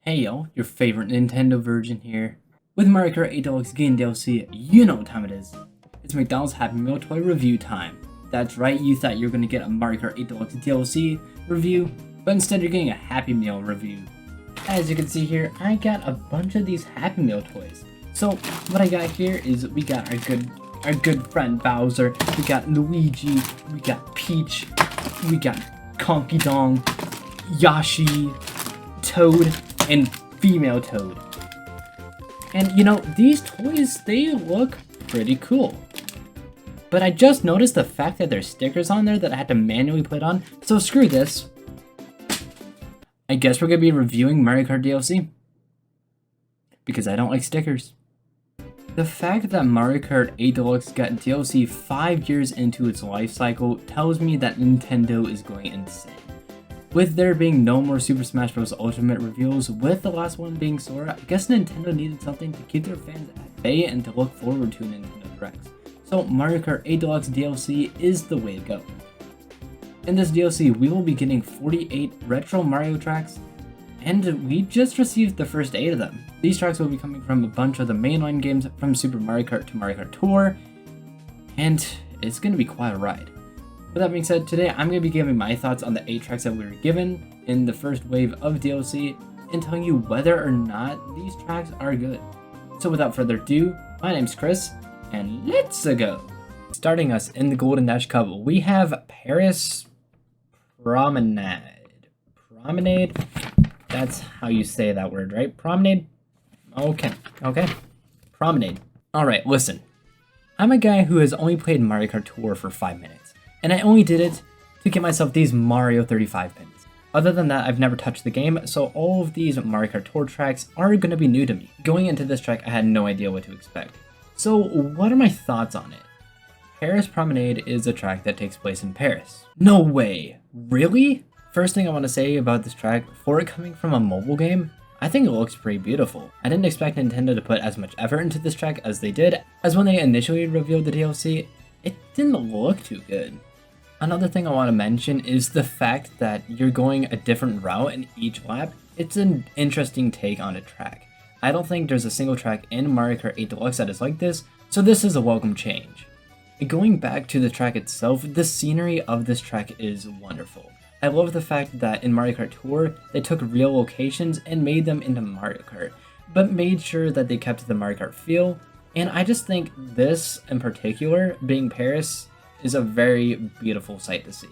Hey yo, your favorite Nintendo Virgin here. With Mario Kart 8 Deluxe Game DLC, you know what time it is. It's McDonald's Happy Meal toy review time. That's right, you thought you were going to get a Mario Kart 8 Deluxe DLC review, but instead you're getting a Happy Meal review. As you can see here, I got a bunch of these Happy Meal toys. So what I got here is we got our good friend Bowser, we got Luigi, we got Peach, we got Conky Dong, Yoshi, Toad, and female Toad. And you know, these toys, they look pretty cool. But I just noticed the fact that there's stickers on there that I had to manually put on, so screw this. I guess we're gonna be reviewing Mario Kart DLC. Because I don't like stickers. The fact that Mario Kart 8 Deluxe got DLC 5 years into its life cycle tells me that Nintendo is going insane. With there being no more Super Smash Bros. Ultimate reveals, with the last one being Sora, I guess Nintendo needed something to keep their fans at bay and to look forward to Nintendo Directs. So Mario Kart 8 Deluxe DLC is the way to go. In this DLC, we will be getting 48 retro Mario tracks, and we just received the first 8 of them. These tracks will be coming from a bunch of the mainline games from Super Mario Kart to Mario Kart Tour, and it's going to be quite a ride. With that being said, today I'm going to be giving my thoughts on the 8 tracks that we were given in the first wave of DLC and telling you whether or not these tracks are good. So without further ado, my name's Chris, and let's go! Starting us in the Golden Dash Cup, we have Paris Promenade. Promenade? That's how you say that word, right? Promenade? Okay. Promenade. Alright, listen. I'm a guy who has only played Mario Kart Tour for 5 minutes. And I only did it to get myself these Mario 35 pins. Other than that, I've never touched the game, so all of these Mario Kart Tour tracks are going to be new to me. Going into this track, I had no idea what to expect. So what are my thoughts on it? Paris Promenade is a track that takes place in Paris. No way! Really? First thing I want to say about this track, for it coming from a mobile game, I think it looks pretty beautiful. I didn't expect Nintendo to put as much effort into this track as they did, as when they initially revealed the DLC, it didn't look too good. Another thing I want to mention is the fact that you're going a different route in each lap. It's an interesting take on a track. I don't think there's a single track in Mario Kart 8 Deluxe that is like this, so this is a welcome change. Going back to the track itself, the scenery of this track is wonderful. I love the fact that in Mario Kart Tour, they took real locations and made them into Mario Kart, but made sure that they kept the Mario Kart feel, and I just think this in particular, being Paris, is a very beautiful sight to see.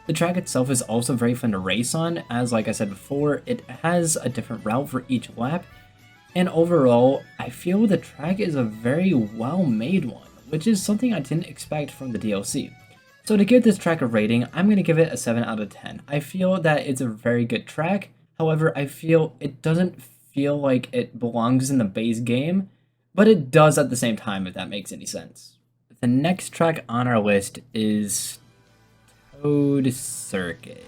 The track itself is also very fun to race on, as like I said before, it has a different route for each lap, and overall, I feel the track is a very well made one, which is something I didn't expect from the DLC. So to give this track a rating, I'm going to give it a 7 out of 10. I feel that it's a very good track, however, I feel it doesn't feel like it belongs in the base game, but it does at the same time, if that makes any sense. The next track on our list is Toad Circuit.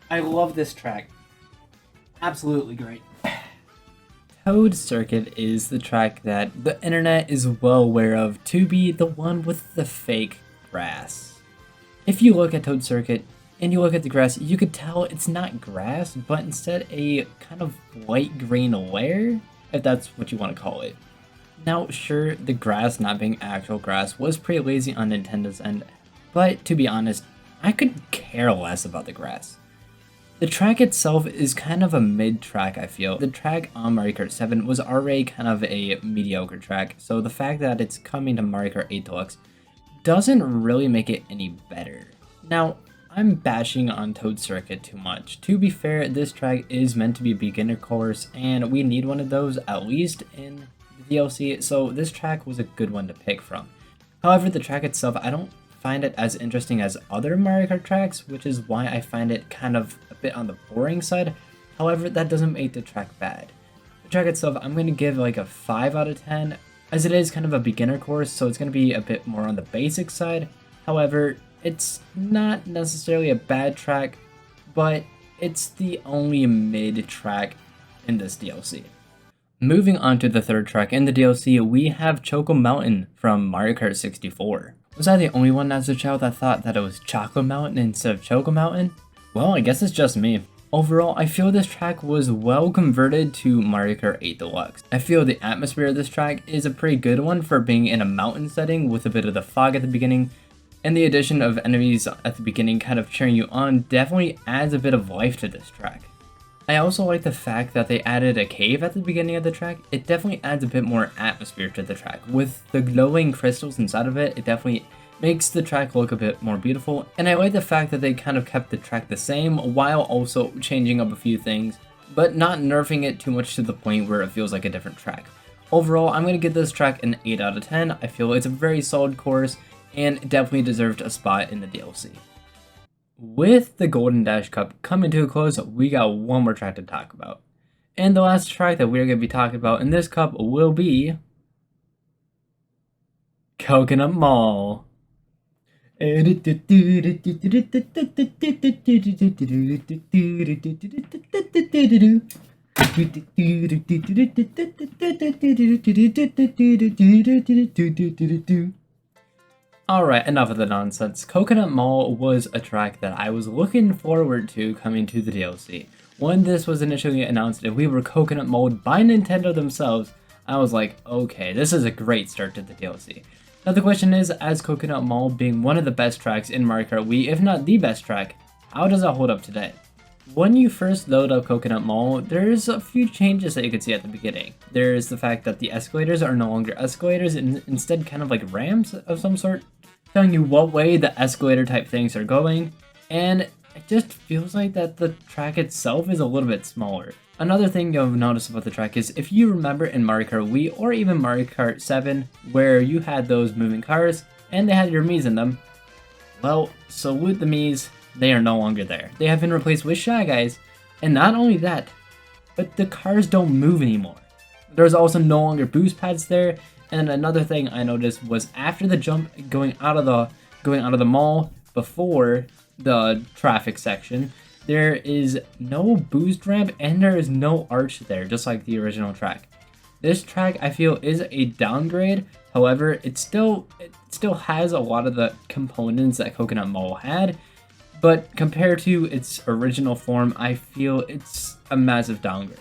I love this track. Absolutely great. Toad Circuit is the track that the internet is well aware of to be the one with the fake grass. If you look at Toad Circuit and you look at the grass, you could tell it's not grass, but instead a kind of light green layer, if that's what you want to call it. Now, sure, the grass not being actual grass was pretty lazy on Nintendo's end, but to be honest, I could care less about the grass. The track itself is kind of a mid-track, I feel. The track on Mario Kart 7 was already kind of a mediocre track, so the fact that it's coming to Mario Kart 8 Deluxe doesn't really make it any better. Now, I'm bashing on Toad Circuit too much. To be fair, this track is meant to be a beginner course, and we need one of those at least in the DLC, so this track was a good one to pick from. However, the track itself, I don't find it as interesting as other Mario Kart tracks, which is why I find it kind of a bit on the boring side. However, that doesn't make the track bad. The track itself, I'm going to give like a 5 out of 10, as it is kind of a beginner course, so it's going to be a bit more on the basic side. However, it's not necessarily a bad track, but it's the only mid track in this DLC. Moving on to the third track in the DLC, we have Choco Mountain from Mario Kart 64. Was I the only one as a child that thought that it was Choco Mountain instead of Choco Mountain? Well, I guess it's just me. Overall, I feel this track was well converted to Mario Kart 8 Deluxe. I feel the atmosphere of this track is a pretty good one for being in a mountain setting with a bit of the fog at the beginning, and the addition of enemies at the beginning kind of cheering you on definitely adds a bit of life to this track. I also like the fact that they added a cave at the beginning of the track. It definitely adds a bit more atmosphere to the track. With the glowing crystals inside of it, it definitely makes the track look a bit more beautiful. And I like the fact that they kind of kept the track the same while also changing up a few things, but not nerfing it too much to the point where it feels like a different track. Overall, I'm going to give this track an 8 out of 10. I feel it's a very solid course and definitely deserved a spot in the DLC. With the Golden Dash Cup coming to a close, we got one more track to talk about. And the last track that we're going to be talking about in this cup will be Coconut Mall. Alright, enough of the nonsense. Coconut Mall was a track that I was looking forward to coming to the DLC. When this was initially announced and we were Coconut Malled by Nintendo themselves, I was like, okay, this is a great start to the DLC. Now the question is, as Coconut Mall being one of the best tracks in Mario Kart Wii, if not the best track, how does it hold up today? When you first load up Coconut Mall, there's a few changes that you can see at the beginning. There's the fact that the escalators are no longer escalators and instead kind of like ramps of some sort, telling you what way the escalator type things are going, and it just feels like that the track itself is a little bit smaller. Another thing you'll notice about the track is if you remember in Mario Kart Wii or even Mario Kart 7 where you had those moving cars and they had your Miis in them, well, salute the Miis, they are no longer there. They have been replaced with Shy Guys, and not only that, but the cars don't move anymore. There's also no longer boost pads there. And another thing I noticed was after the jump going out of the mall before the traffic section, there is no boost ramp and there is no arch there, just like the original track. This track I feel is a downgrade. However, it still has a lot of the components that Coconut Mall had, but compared to its original form, I feel it's a massive downgrade.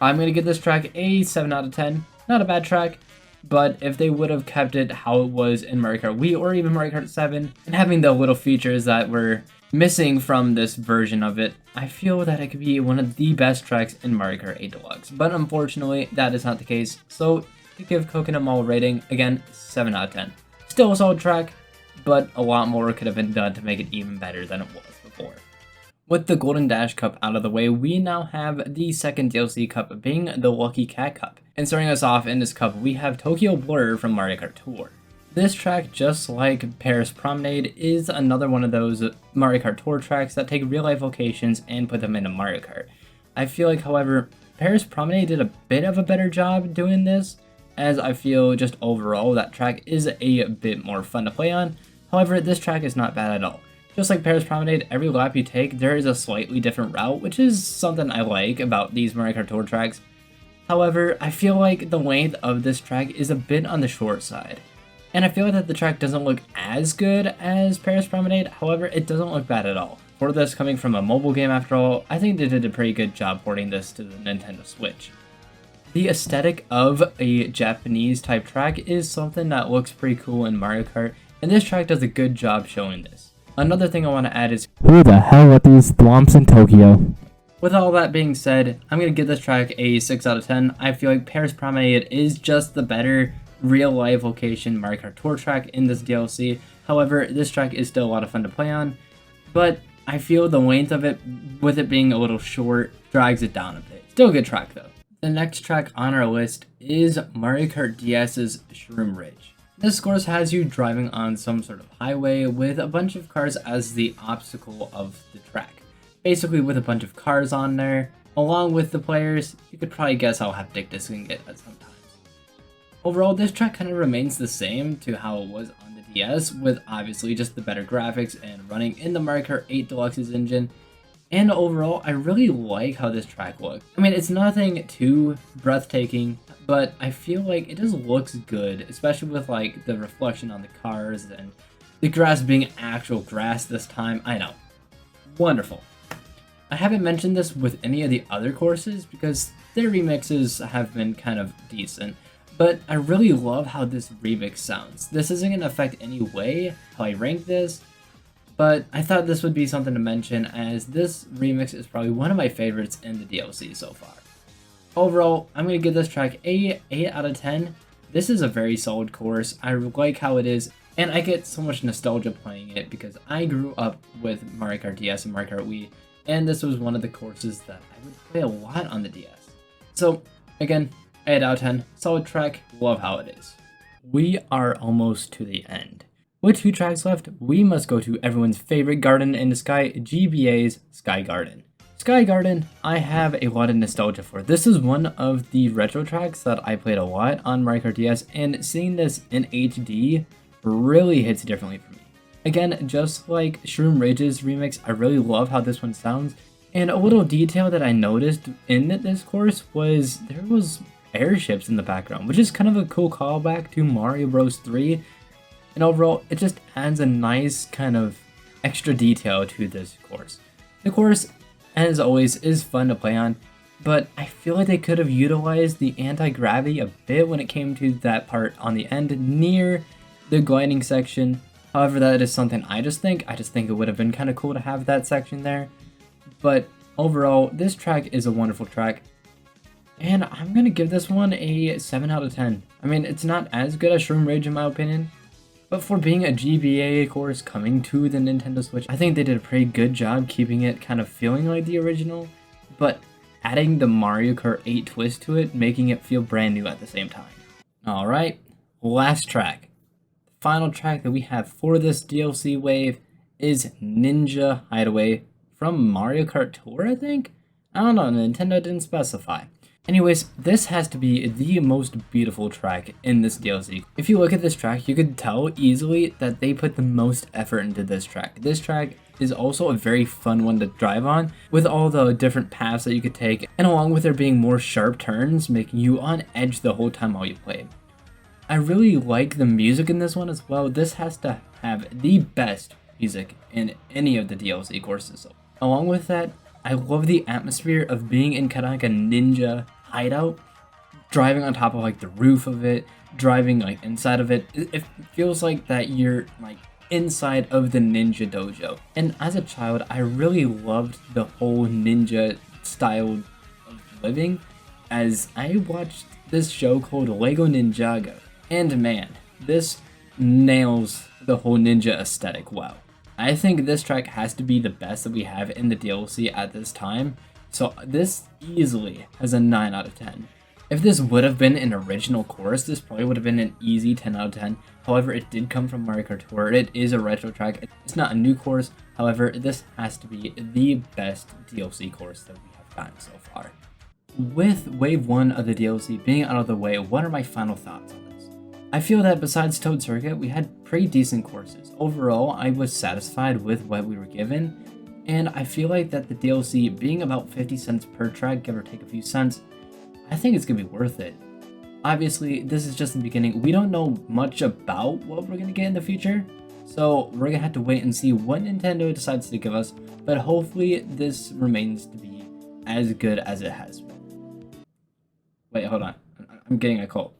I'm gonna give this track a 7 out of 10. Not a bad track. But if they would have kept it how it was in Mario Kart Wii or even Mario Kart 7, and having the little features that were missing from this version of it, I feel that it could be one of the best tracks in Mario Kart 8 Deluxe. But unfortunately, that is not the case, so to give Coconut Mall a rating, again, 7 out of 10. Still a solid track, but a lot more could have been done to make it even better than it was before. With the Golden Dash Cup out of the way, we now have the second DLC cup being the Lucky Cat Cup. And starting us off in this cup, we have Tokyo Blur from Mario Kart Tour. This track, just like Paris Promenade, is another one of those Mario Kart Tour tracks that take real-life locations and put them into Mario Kart. I feel like, however, Paris Promenade did a bit of a better job doing this, as I feel just overall that track is a bit more fun to play on. However, this track is not bad at all. Just like Paris Promenade, every lap you take, there is a slightly different route, which is something I like about these Mario Kart Tour tracks. However, I feel like the length of this track is a bit on the short side. And I feel like that the track doesn't look as good as Paris Promenade, however, it doesn't look bad at all. For this coming from a mobile game after all, I think they did a pretty good job porting this to the Nintendo Switch. The aesthetic of a Japanese type track is something that looks pretty cool in Mario Kart, and this track does a good job showing this. Another thing I want to add is, who the hell are these thwomps in Tokyo? With all that being said, I'm going to give this track a 6 out of 10. I feel like Paris Promenade is just the better real-life location Mario Kart Tour track in this DLC. However, this track is still a lot of fun to play on, but I feel the length of it, with it being a little short, drags it down a bit. Still a good track though. The next track on our list is Mario Kart DS's Shroom Ridge. This course has you driving on some sort of highway with a bunch of cars as the obstacle of the track. Basically with a bunch of cars on there, along with the players. You could probably guess how hectic this can get at some times. Overall, this track kind of remains the same to how it was on the DS, with obviously just the better graphics and running in the Mario Kart 8 Deluxe's engine. And overall, I really like how this track looks. I mean, it's nothing too breathtaking, but I feel like it just looks good, especially with like the reflection on the cars and the grass being actual grass this time. I know. Wonderful. I haven't mentioned this with any of the other courses because their remixes have been kind of decent, but I really love how this remix sounds. This isn't going to affect any way how I rank this, but I thought this would be something to mention as this remix is probably one of my favorites in the DLC so far. Overall, I'm going to give this track a 8 out of 10. This is a very solid course. I like how it is, and I get so much nostalgia playing it because I grew up with Mario Kart DS and Mario Kart Wii, and this was one of the courses that I would play a lot on the DS. So, again, 8 out of 10, solid track, love how it is. We are almost to the end. With 2 tracks left, we must go to everyone's favorite garden in the sky, GBA's Sky Garden. Sky Garden, I have a lot of nostalgia for. This is one of the retro tracks that I played a lot on Mario Kart DS, and seeing this in HD really hits differently for me. Again, just like Shroom Ridge's remix, I really love how this one sounds, and a little detail that I noticed in this course was there was airships in the background, which is kind of a cool callback to Mario Bros. 3, and overall, it just adds a nice kind of extra detail to this course. The course, as always, is fun to play on, but I feel like they could have utilized the anti-gravity a bit when it came to that part on the end near the gliding section. However, that is something I just think it would have been kind of cool to have that section there. But overall, this track is a wonderful track, and I'm going to give this one a 7 out of 10. I mean, it's not as good as Shroom Ridge in my opinion, but for being a GBA course coming to the Nintendo Switch, I think they did a pretty good job keeping it kind of feeling like the original, but adding the Mario Kart 8 twist to it, making it feel brand new at the same time. Alright, last track. The final track that we have for this DLC wave is Ninja Hideaway from Mario Kart Tour, I think? I don't know, Nintendo didn't specify. Anyways, this has to be the most beautiful track in this DLC. If you look at this track, you could tell easily that they put the most effort into this track. This track is also a very fun one to drive on, with all the different paths that you could take, and along with there being more sharp turns, making you on edge the whole time while you play. I really like the music in this one as well. This has to have the best music in any of the DLC courses. Along with that, I love the atmosphere of being in kind of like a ninja hideout, driving on top of like the roof of it, driving like inside of it. It feels like that you're like inside of the ninja dojo. And as a child, I really loved the whole ninja style of living as I watched this show called Lego Ninjago. And man, this nails the whole ninja aesthetic well. I think this track has to be the best that we have in the DLC at this time, so this easily has a 9 out of 10. If this would have been an original course, this probably would have been an easy 10 out of 10. However, it did come from Mario Kart Tour. It is a retro track. It's not a new course. However, this has to be the best DLC course that we have gotten so far. With Wave 1 of the DLC being out of the way, what are my final thoughts on this? I feel that besides Toad Circuit, we had pretty decent courses. Overall, I was satisfied with what we were given, and I feel like that the DLC being about 50 cents per track, give or take a few cents, I think it's gonna be worth it. Obviously, this is just the beginning. We don't know much about what we're gonna get in the future, so we're gonna have to wait and see what Nintendo decides to give us, but hopefully this remains to be as good as it has been. Wait, hold on. I'm getting a call.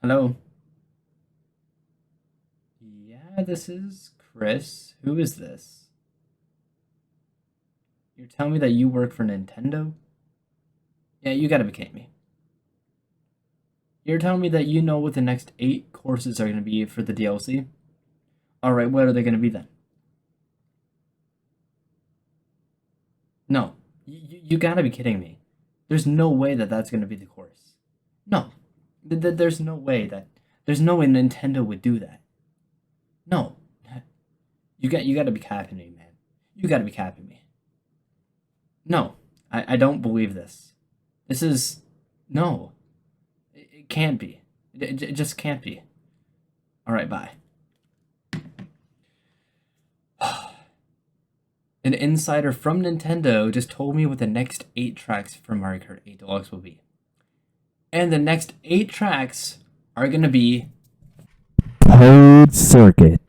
Hello? Yeah, this is Chris. Who is this? You're telling me that you work for Nintendo? Yeah, you gotta be kidding me. You're telling me that you know what the next 8 courses are gonna be for the DLC? Alright, what are they gonna be then? No, you gotta be kidding me. There's no way that that's gonna be the course. No, there's no way Nintendo would do that. No, you gotta be capping me, man. You gotta be capping me. No, I don't believe this. This is no. It can't be. It just can't be. All right, bye. An insider from Nintendo just told me what the next 8 tracks for Mario Kart 8 Deluxe will be. And the next 8 tracks are gonna be Code Circuit.